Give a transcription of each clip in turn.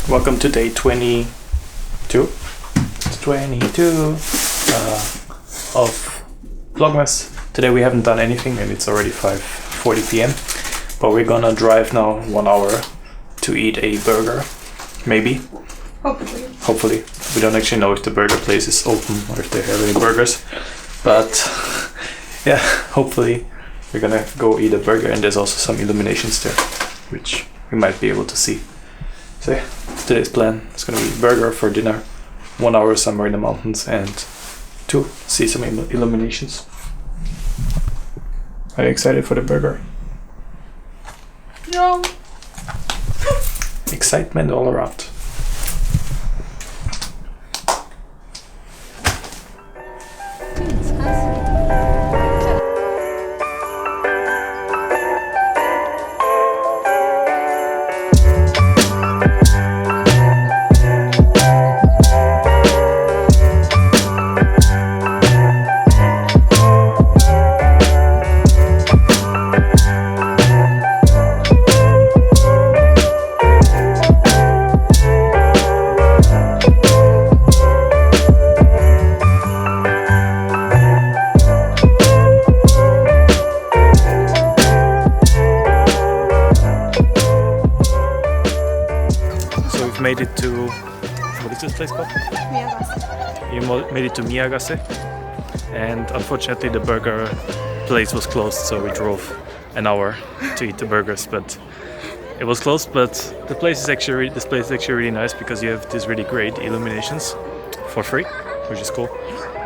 Welcome to day 22. It's 22 of Vlogmas. Today we haven't done anything and it's already 5:40 p.m. But we're gonna drive now 1 hour to eat a burger. Maybe. Hopefully. We don't actually know if the burger place is open or if they have any burgers. But yeah, hopefully we're gonna go eat a burger, and there's also some illuminations there, which we might be able to see. So yeah, today's plan is gonna be burger for dinner, 1 hour somewhere in the mountains, and to see some illuminations. Are you excited for the burger? No. Excitement all around. Made it to, what is this place called? Miyagasse. You made it to Miyagasse, and unfortunately the burger place was closed, so we drove an hour to eat the burgers. But it was closed. But this place is actually really nice because you have these really great illuminations for free, which is cool.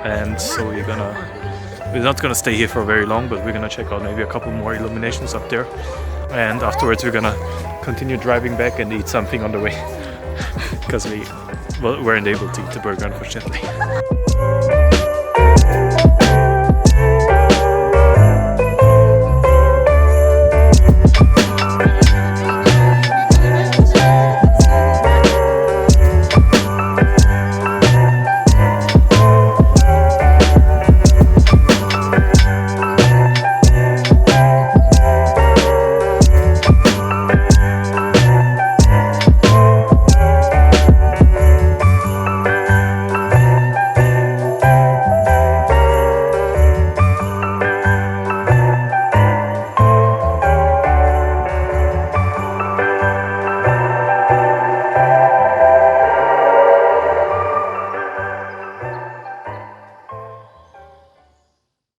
And so we're not gonna stay here for very long, but we're gonna check out maybe a couple more illuminations up there, and afterwards we're gonna continue driving back and eat something on the way. Because we weren't able to eat the burger, unfortunately.